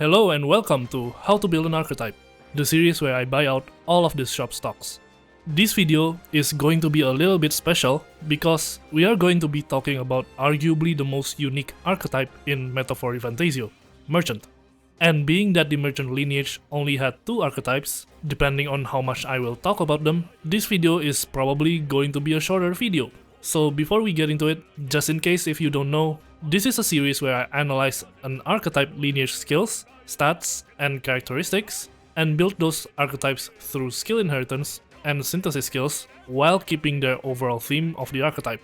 Hello and welcome to How to Build an Archetype, the series where I buy out all of the shop stocks. This video is going to be a little bit special because we are going to be talking about arguably the most unique archetype in metaphorrefantazio, Merchant. And being that the Merchant lineage only had 2 archetypes, depending on how much I will talk about them, this video is probably going to be a shorter video. So before we get into it, just in case if you don't know, this is a series where I analyze an archetype lineage skills, stats, and characteristics, and build those archetypes through skill inheritance and synthesis skills while keeping the overall theme of the archetype.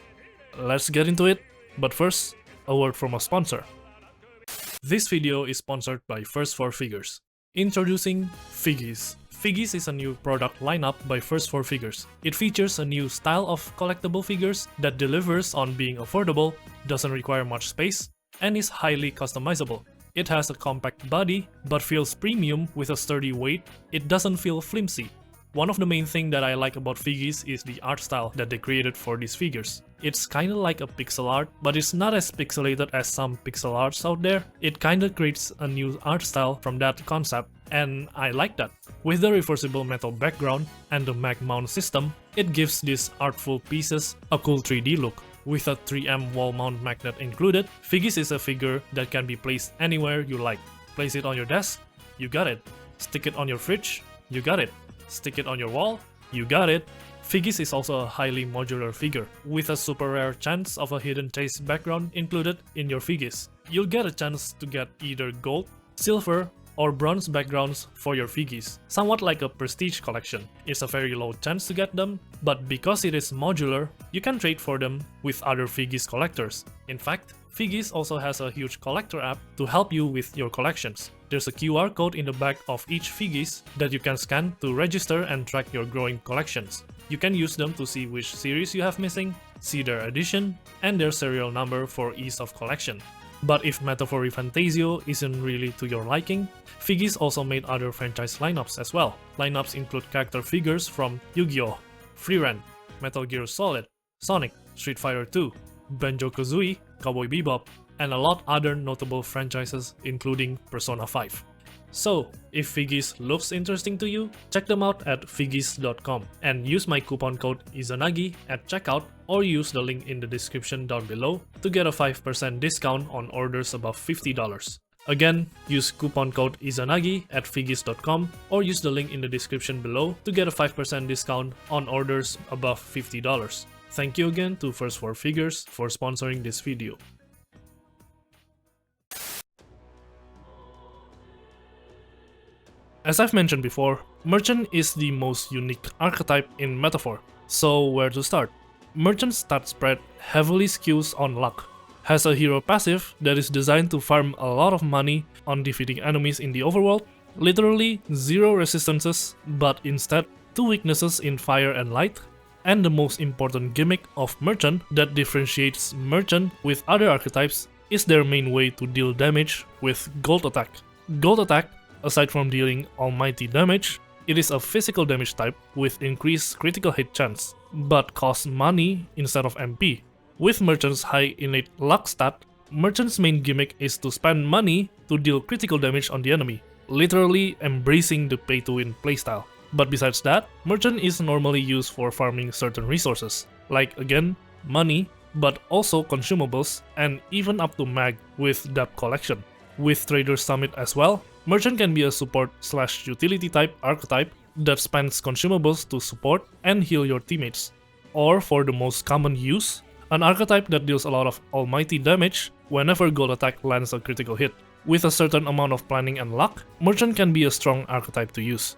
Let's get into it, but first, a word from a sponsor. This video is sponsored by First 4 Figures. Introducing FiGGYZ. FiGGYZ is a new product lineup by First 4 Figures. It features a new style of collectible figures that delivers on being affordable, doesn't require much space, and is highly customizable. It has a compact body, but feels premium with a sturdy weight. It doesn't feel flimsy. One of the main things that I like about FiGGYZ is the art style that they created for these figures. It's kinda like a pixel art, but it's not as pixelated as some pixel arts out there. It kinda creates a new art style from that concept, and I like that. With the reversible metal background and the mag mount system, it gives these artful pieces a cool 3D look. With a 3M wall mount magnet included, FiGGYZ is a figure that can be placed anywhere you like. Place it on your desk, you got it. Stick it on your fridge, you got it. Stick it on your wall, you got it. FiGGYZ is also a highly modular figure, with a super rare chance of a hidden chase background included in your FiGGYZ. You'll get a chance to get either gold, silver, or bronze backgrounds for your FiGGYZ, somewhat like a prestige collection. It's a very low chance to get them, but because it is modular, you can trade for them with other FiGGYZ collectors. In fact, FiGGYZ also has a huge collector app to help you with your collections. There's a QR code in the back of each FiGGYZ that you can scan to register and track your growing collections. You can use them to see which series you have missing, see their edition, and their serial number for ease of collection. But if metaphorrefantazio isn't really to your liking, FiGGYZ also made other franchise lineups as well. Lineups include character figures from Yu-Gi-Oh!, Freeran, Metal Gear Solid, Sonic, Street Fighter 2, Banjo-Kazooie, Cowboy Bebop, and a lot other notable franchises including Persona 5. So, if FiGGYZ looks interesting to you, check them out at FiGGYZ.com and use my coupon code IZANAGI at checkout or use the link in the description down below to get a 5% discount on orders above $50. Again, use coupon code IZANAGI at FiGGYZ.com or use the link in the description below to get a 5% discount on orders above $50. Thank you again to First 4 Figures for sponsoring this video. As I've mentioned before, Merchant is the most unique archetype in Metaphor. So where to start? Merchant's stat spread heavily skews on luck. Has a hero passive that is designed to farm a lot of money on defeating enemies in the overworld, literally 0 resistances, but instead 2 weaknesses in fire and light, and the most important gimmick of Merchant that differentiates Merchant with other archetypes is their main way to deal damage with Gold Attack. Gold Attack, aside from dealing almighty damage, it is a physical damage type with increased critical hit chance, but costs money instead of MP. With Merchant's high innate luck stat, Merchant's main gimmick is to spend money to deal critical damage on the enemy, literally embracing the pay-to-win playstyle. But besides that, Merchant is normally used for farming certain resources, like again, money, but also consumables, and even up to mag with debt collection. With Trader's Summit as well, Merchant can be a support/utility type archetype that spends consumables to support and heal your teammates. Or for the most common use, an archetype that deals a lot of almighty damage whenever Gold Attack lands a critical hit. With a certain amount of planning and luck, Merchant can be a strong archetype to use.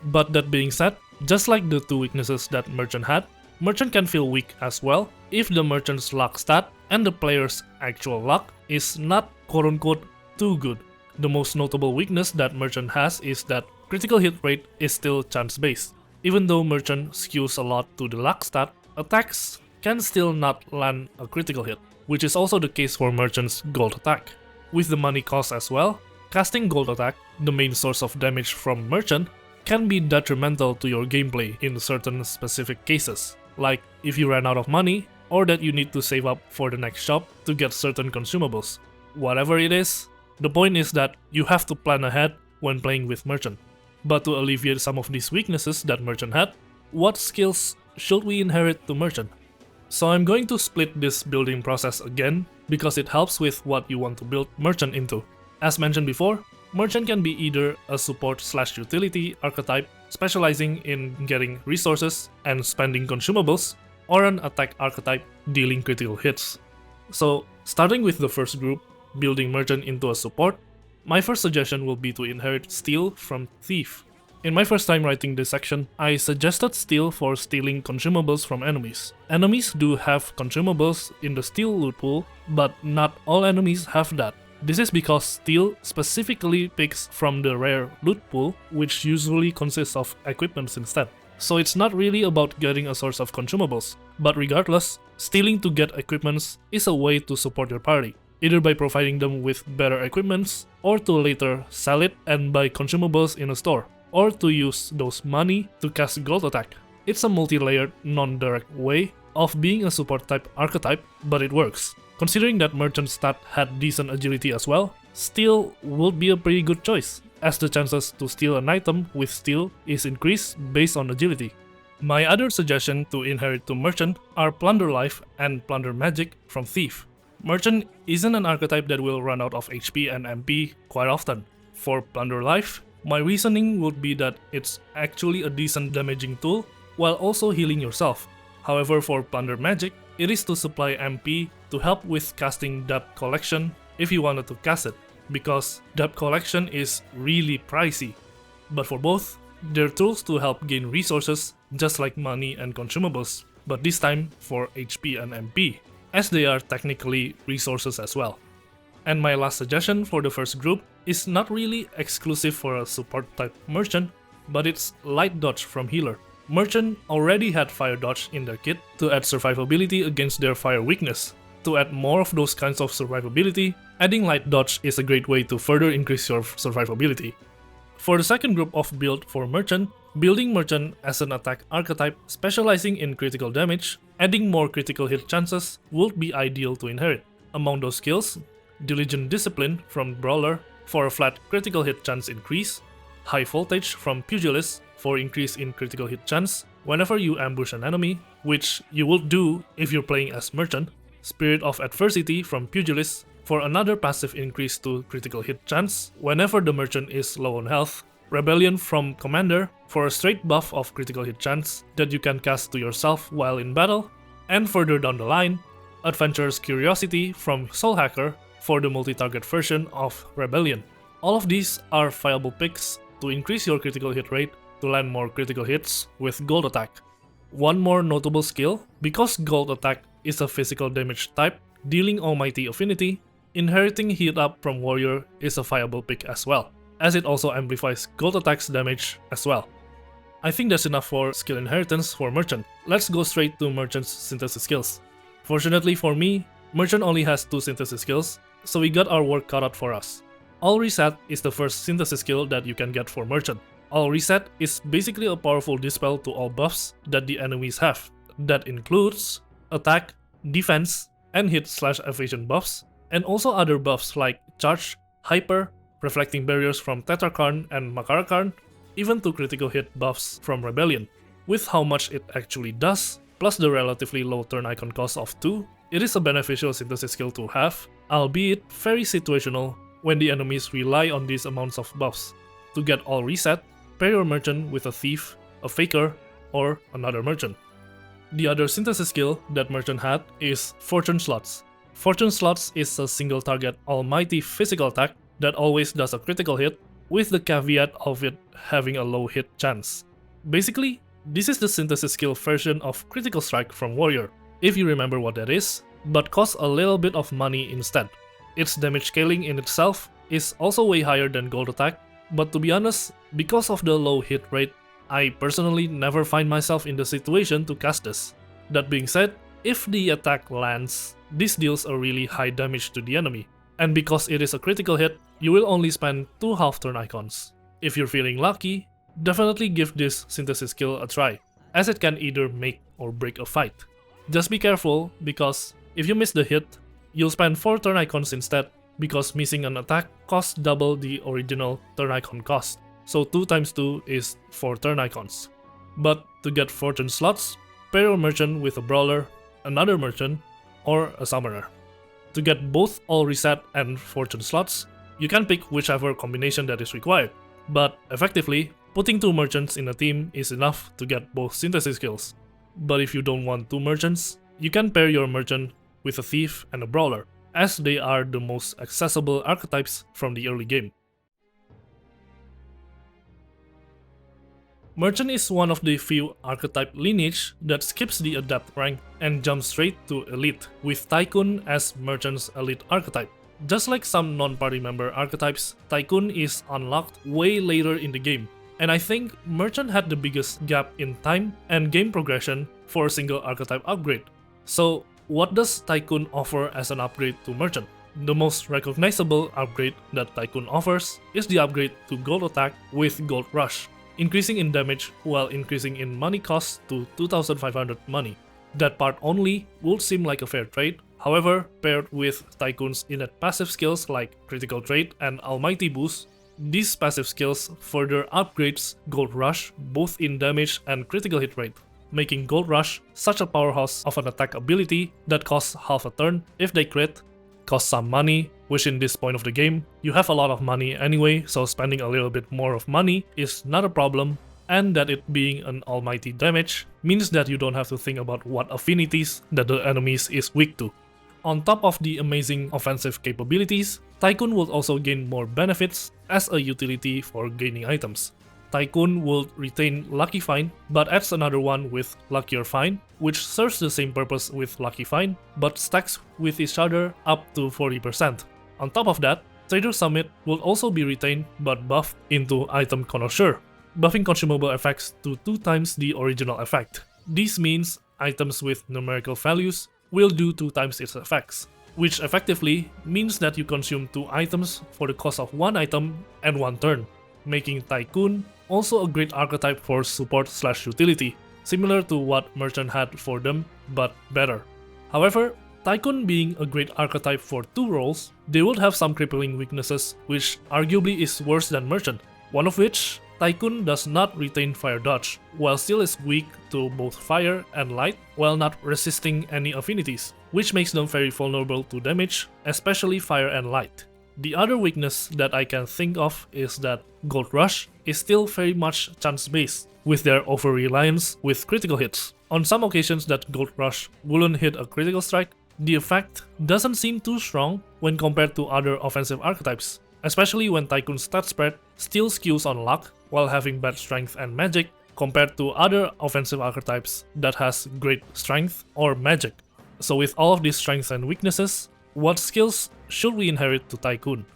But that being said, just like the 2 weaknesses that Merchant had, Merchant can feel weak as well if the Merchant's luck stat and the player's actual luck is not quote-unquote too good. The most notable weakness that Merchant has is that critical hit rate is still chance-based. Even though Merchant skews a lot to the luck stat, attacks can still not land a critical hit, which is also the case for Merchant's Gold Attack. With the money cost as well, casting Gold Attack, the main source of damage from Merchant, can be detrimental to your gameplay in certain specific cases, like if you ran out of money or that you need to save up for the next shop to get certain consumables. Whatever it is, The point is that you have to plan ahead when playing with Merchant. But to alleviate some of these weaknesses that Merchant had, what skills should we inherit to Merchant? So I'm going to split this building process again because it helps with what you want to build Merchant into. As mentioned before, Merchant can be either a support/utility archetype specializing in getting resources and spending consumables, or an attack archetype dealing critical hits. So starting with the first group, building Merchant into a support, my first suggestion will be to inherit Steal from Thief. In my first time writing this section, I suggested Steal for stealing consumables from enemies. Enemies do have consumables in the Steal loot pool, but not all enemies have that. This is because Steal specifically picks from the rare loot pool, which usually consists of equipments instead. So it's not really about getting a source of consumables, but regardless, stealing to get equipments is a way to support your party, either by providing them with better equipments, or to later sell it and buy consumables in a store, or to use those money to cast gold attack. It's a multi-layered, non-direct way of being a support type archetype, but it works. Considering that Merchant stat had decent agility as well, Steal would be a pretty good choice, as the chances to steal an item with Steal is increased based on agility. My other suggestion to inherit to Merchant are Plunder Life and Plunder Magic from Thief. Merchant isn't an archetype that will run out of HP and MP quite often. For Plunder Life, my reasoning would be that it's actually a decent damaging tool while also healing yourself. However, for Plunder Magic, it is to supply MP to help with casting Debt Collection if you wanted to cast it, because Debt Collection is really pricey. But for both, they're tools to help gain resources just like money and consumables, but this time for HP and MP, as they are technically resources as well. And my last suggestion for the first group is not really exclusive for a support type Merchant, but it's Light Dodge from Healer. Merchant already had Fire Dodge in their kit to add survivability against their fire weakness. To add more of those kinds of survivability, adding Light Dodge is a great way to further increase your survivability. For the second group of build for Merchant, building Merchant as an attack archetype specializing in critical damage, adding more critical hit chances would be ideal to inherit. Among those skills, Diligent Discipline from Brawler for a flat critical hit chance increase, High Voltage from Pugilist for increase in critical hit chance whenever you ambush an enemy, which you will do if you're playing as Merchant, Spirit of Adversity from Pugilist for another passive increase to critical hit chance whenever the Merchant is low on health, Rebellion from Commander for a straight buff of critical hit chance that you can cast to yourself while in battle, and further down the line, Adventurer's Curiosity from Soul Hacker for the multi-target version of Rebellion. All of these are viable picks to increase your critical hit rate to land more critical hits with Gold Attack. One more notable skill, because Gold Attack is a physical damage type dealing Almighty Affinity, inheriting Heat Up from Warrior is a viable pick as well, as it also amplifies Gold Attack's damage as well. I think that's enough for skill inheritance for Merchant. Let's go straight to Merchant's synthesis skills. Fortunately for me, Merchant only has 2 synthesis skills, so we got our work cut out for us. All Reset is the first synthesis skill that you can get for Merchant. All Reset is basically a powerful dispel to all buffs that the enemies have. That includes attack, defense, and hit/evasion buffs, and also other buffs like Charge, Hyper, Reflecting Barriers from Tetrakarn and Makarakarn, even to critical hit buffs from Rebellion. With how much it actually does, plus the relatively low turn icon cost of 2, it is a beneficial synthesis skill to have, albeit very situational when the enemies rely on these amounts of buffs. To get All Reset, pair your Merchant with a Thief, a Faker, or another Merchant. The other synthesis skill that Merchant had is Fortune Slots. Fortune Slots is a single target almighty physical attack that always does a critical hit, with the caveat of it having a low hit chance. Basically, this is the synthesis skill version of Critical Strike from Warrior, if you remember what that is, but costs a little bit of money instead. Its damage scaling in itself is also way higher than Gold Attack, but to be honest, because of the low hit rate, I personally never find myself in the situation to cast this. That being said, if the attack lands, this deals a really high damage to the enemy, and because it is a critical hit, you will only spend 2 half-turn icons. If you're feeling lucky, definitely give this synthesis skill a try, as it can either make or break a fight. Just be careful, because if you miss the hit, you'll spend 4 turn icons instead, because missing an attack costs double the original turn icon cost, so 2 times 2 is 4 turn icons. But to get fortune slots, pair your merchant with a brawler, another merchant, or a summoner. To get both all reset and fortune slots, you can pick whichever combination that is required, but effectively, putting 2 merchants in a team is enough to get both synthesis skills. But if you don't want 2 merchants, you can pair your merchant with a thief and a brawler, as they are the most accessible archetypes from the early game. Merchant is one of the few archetype lineage that skips the adept rank and jumps straight to elite, with Tycoon as Merchant's elite archetype. Just like some non-party member archetypes, Tycoon is unlocked way later in the game, and I think Merchant had the biggest gap in time and game progression for a single archetype upgrade. So what does Tycoon offer as an upgrade to Merchant? The most recognizable upgrade that Tycoon offers is the upgrade to Gold Attack with Gold Rush, increasing in damage while increasing in money cost to 2500 money. That part only would seem like a fair trade, however, paired with Tycoon's innate passive skills like Critical Trait and Almighty Boost, these passive skills further upgrades Gold Rush both in damage and critical hit rate, making Gold Rush such a powerhouse of an attack ability that costs half a turn if they crit, costs some money, which in this point of the game, you have a lot of money anyway, so spending a little bit more of money is not a problem, and that it being an almighty damage means that you don't have to think about what affinities that the enemies is weak to. On top of the amazing offensive capabilities, Tycoon will also gain more benefits as a utility for gaining items. Tycoon will retain Lucky Find, but adds another one with Luckier Find, which serves the same purpose with Lucky Find, but stacks with each other up to 40%. On top of that, Trader Summit will also be retained but buffed into Item Connoisseur, buffing consumable effects to 2 times the original effect. This means items with numerical values will do 2 times its effects, which effectively means that you consume 2 items for the cost of 1 item and 1 turn, making Tycoon also a great archetype for support/utility, similar to what Merchant had for them, but better. However, Tycoon being a great archetype for 2 roles, they would have some crippling weaknesses which arguably is worse than Merchant, one of which, Tycoon does not retain Fire Dodge, while still is weak to both Fire and Light while not resisting any affinities, which makes them very vulnerable to damage, especially Fire and Light. The other weakness that I can think of is that Gold Rush is still very much chance-based, with their over-reliance with critical hits. On some occasions that Gold Rush wouldn't hit a critical strike, the effect doesn't seem too strong when compared to other offensive archetypes, especially when Tycoon's stat spread still skews on luck while having bad strength and magic compared to other offensive archetypes that has great strength or magic. So with all of these strengths and weaknesses, what skills should we inherit to Tycoon?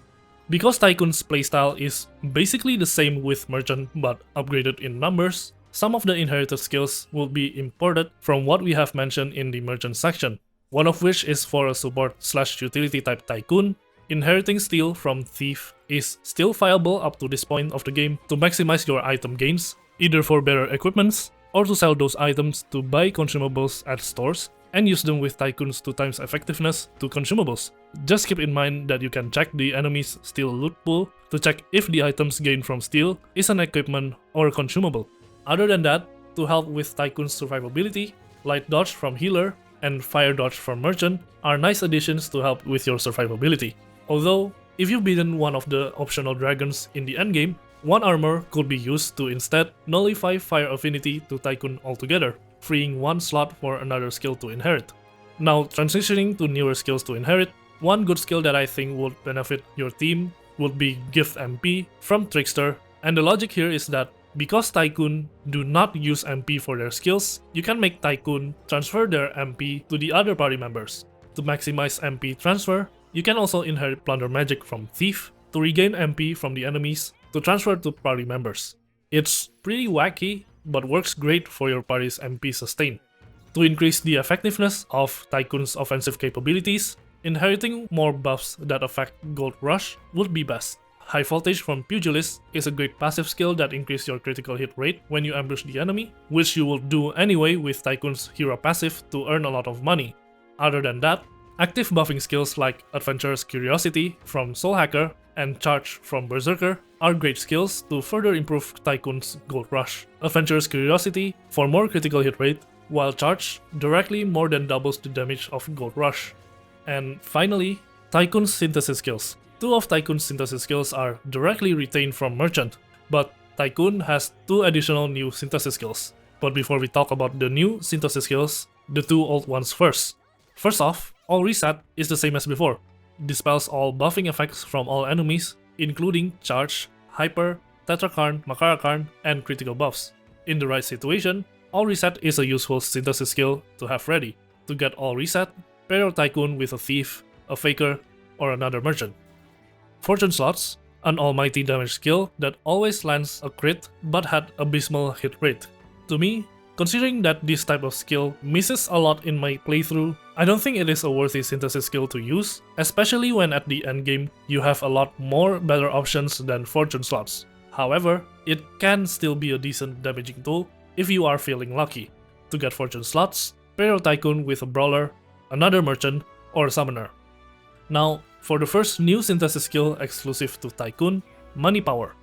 Because Tycoon's playstyle is basically the same with Merchant but upgraded in numbers, some of the inherited skills will be imported from what we have mentioned in the Merchant section, one of which is for a support/utility type Tycoon. Inheriting Steal from Thief is still viable up to this point of the game to maximize your item gains, either for better equipments or to sell those items to buy consumables at stores and use them with Tycoon's 2 times effectiveness to consumables. Just keep in mind that you can check the enemy's Steal loot pool to check if the items gained from Steal is an equipment or a consumable. Other than that, to help with Tycoon's survivability, Light Dodge from Healer and Fire Dodge from Merchant are nice additions to help with your survivability. Although, if you've beaten one of the optional dragons in the endgame, 1 armor could be used to instead nullify Fire Affinity to Tycoon altogether, freeing 1 slot for another skill to inherit. Now, transitioning to newer skills to inherit, one good skill that I think would benefit your team would be Gift MP from Trickster, and the logic here is that because Tycoon do not use MP for their skills, you can make Tycoon transfer their MP to the other party members. To maximize MP transfer, you can also inherit Plunder Magic from Thief to regain MP from the enemies to transfer to party members. It's pretty wacky, but works great for your party's MP sustain. To increase the effectiveness of Tycoon's offensive capabilities, inheriting more buffs that affect Gold Rush would be best. High Voltage from Pugilist is a great passive skill that increases your critical hit rate when you ambush the enemy, which you will do anyway with Tycoon's hero passive to earn a lot of money. Other than that, Active buffing skills like Adventurous Curiosity from Soul Hacker and Charge from Berserker are great skills to further improve Tycoon's Gold Rush. Adventurous Curiosity for more critical hit rate, while Charge directly more than doubles the damage of Gold Rush. And finally, Tycoon's Synthesis skills. Two of Tycoon's Synthesis skills are directly retained from Merchant, but Tycoon has two additional new Synthesis skills. But before we talk about the new Synthesis skills, the two old ones first. First off, All Reset is the same as before. Dispels all buffing effects from all enemies, including Charge, Hyper, Tetrakarn, Makarakarn, and critical buffs. In the right situation, All Reset is a useful Synthesis skill to have ready. To get All Reset, pair your Tycoon with a Thief, a Faker, or another Merchant. Fortune Slots, an almighty damage skill that always lands a crit but had abysmal hit rate. To me, considering that this type of skill misses a lot in my playthrough, I don't think it is a worthy Synthesis skill to use, especially when at the endgame you have a lot more better options than Fortune Slots. However, it can still be a decent damaging tool if you are feeling lucky. To get Fortune Slots, pair your Tycoon with a Brawler, another Merchant, or a Summoner. Now, for the first new Synthesis skill exclusive to Tycoon, Money Power.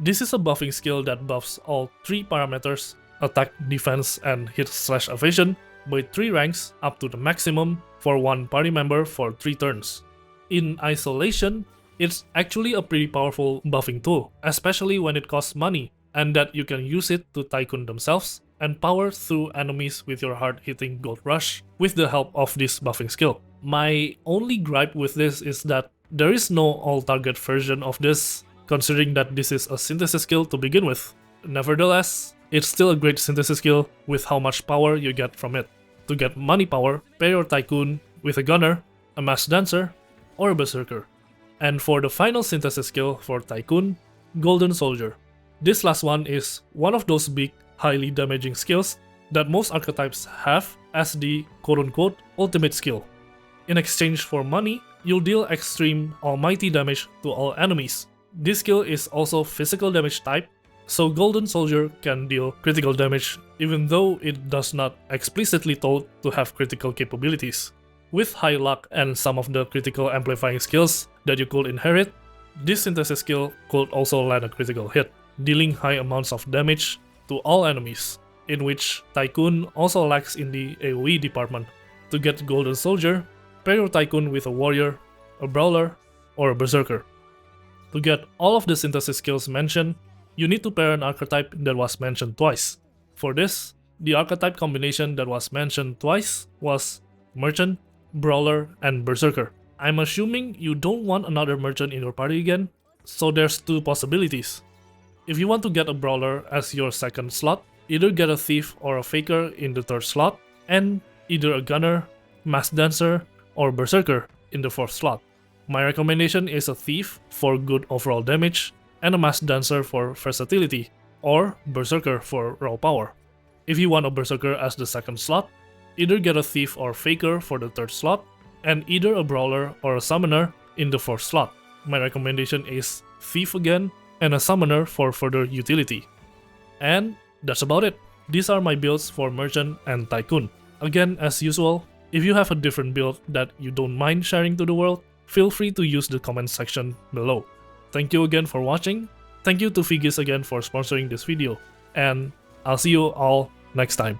This is a buffing skill that buffs all 3 parameters, attack, defense, and hit/evasion, by 3 ranks up to the maximum for one party member for 3 turns. In isolation, it's actually a pretty powerful buffing tool, especially when it costs money, and that you can use it to Tycoon themselves and power through enemies with your hard-hitting Gold Rush with the help of this buffing skill. My only gripe with this is that there is no all-target version of this, considering that this is a Synthesis skill to begin with. Nevertheless, it's still a great Synthesis skill with how much power you get from it. To get Money Power, pair your Tycoon with a Gunner, a Masked Dancer, or a Berserker. And for the final Synthesis skill for Tycoon, Golden Soldier. This last one is one of those big, highly damaging skills that most archetypes have as the quote-unquote ultimate skill. In exchange for money, you'll deal extreme almighty damage to all enemies. This skill is also physical damage type, so Golden Soldier can deal critical damage even though it does not explicitly told to have critical capabilities. With high luck and some of the critical amplifying skills that you could inherit, this Synthesis skill could also land a critical hit, dealing high amounts of damage to all enemies, in which Tycoon also lacks in the AoE department. To get Golden Soldier, pair your Tycoon with a Warrior, a Brawler, or a Berserker. To get all of the Synthesis skills mentioned, you need to pair an archetype that was mentioned twice. For this, the archetype combination that was mentioned twice was Merchant, Brawler, and Berserker. I'm assuming you don't want another Merchant in your party again, so there's 2 possibilities. If you want to get a Brawler as your second slot, either get a Thief or a Faker in the 3rd slot, and either a Gunner, Masked Dancer, or Berserker in the 4th slot. My recommendation is a Thief for good overall damage, and a Masked Dancer for versatility, or Berserker for raw power. If you want a Berserker as the 2nd slot, either get a Thief or Faker for the 3rd slot, and either a Brawler or a Summoner in the 4th slot. My recommendation is Thief again, and a Summoner for further utility. And that's about it. These are my builds for Merchant and Tycoon. Again, as usual, if you have a different build that you don't mind sharing to the world, feel free to use the comment section below. Thank you again for watching, thank you to FiGGYZ again for sponsoring this video, and I'll see you all next time.